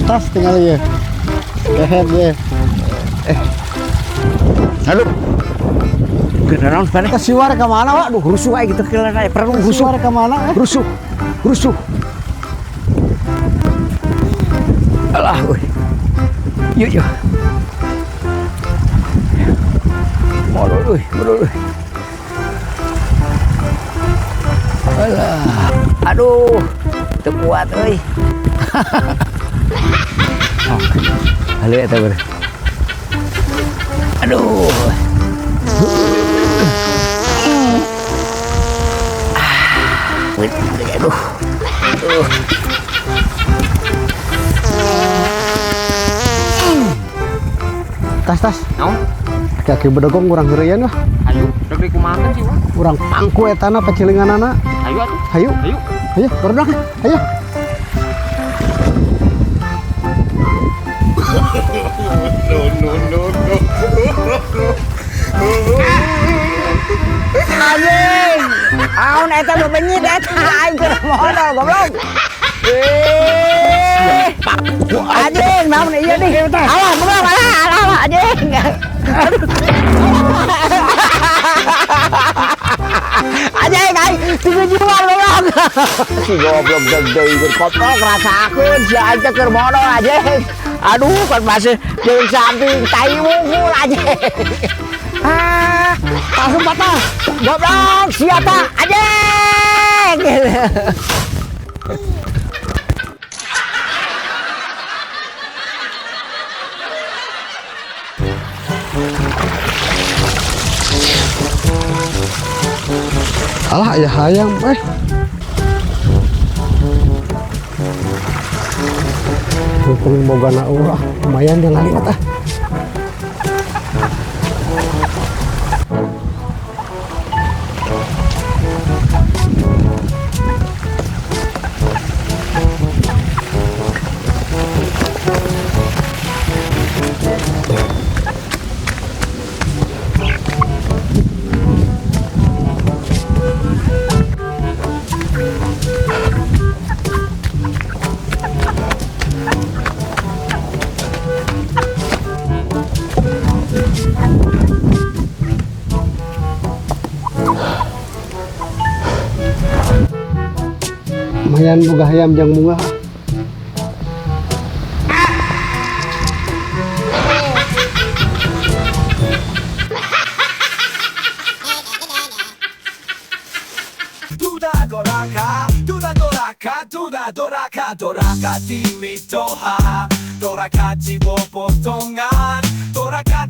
tas tinggal ya. Head ya. Aduh. Kendaraan sepeda ke siwar ke mana, Wak? Aduh, rusuh aja gitu kelihatan. Perlu rusuh. Siwar ke mana? Rusuh. Rusuh. Alah, woi. Yuk, yuk. Molor, molor. Alah. Aduh, terkuat, euy. Halo ya, Tabur. Aduh. Aduh. Tas. Naon? Kaki bedogong kurang gerian lah. Ayo, deg kumakan sih, Wak. Kurang pangku etana pacilinganana. Ayo atuh. Ayo. Ayo, berenang. Ayo. No. Anjing. Aun eta bebenyit eta aing keur modal goblok. Anjing, naon ieu nih? Alah, bener alah anjing. Anjing, aing dijual goblok. Si goblok gede keur koplok rasakeun si aing teh keur modal anjing. Aduh, kan masih jeung samping tai wungkul anjing. Langsung patah. Goblok, siapa anjing. Alah, ya hayam, Mumpung bogana urah, lumayan jangan lihat ah. Lumayan boga hayam jang bunga. Doraka, Doraka, Doraka, Doraka, Doraka, Doraka,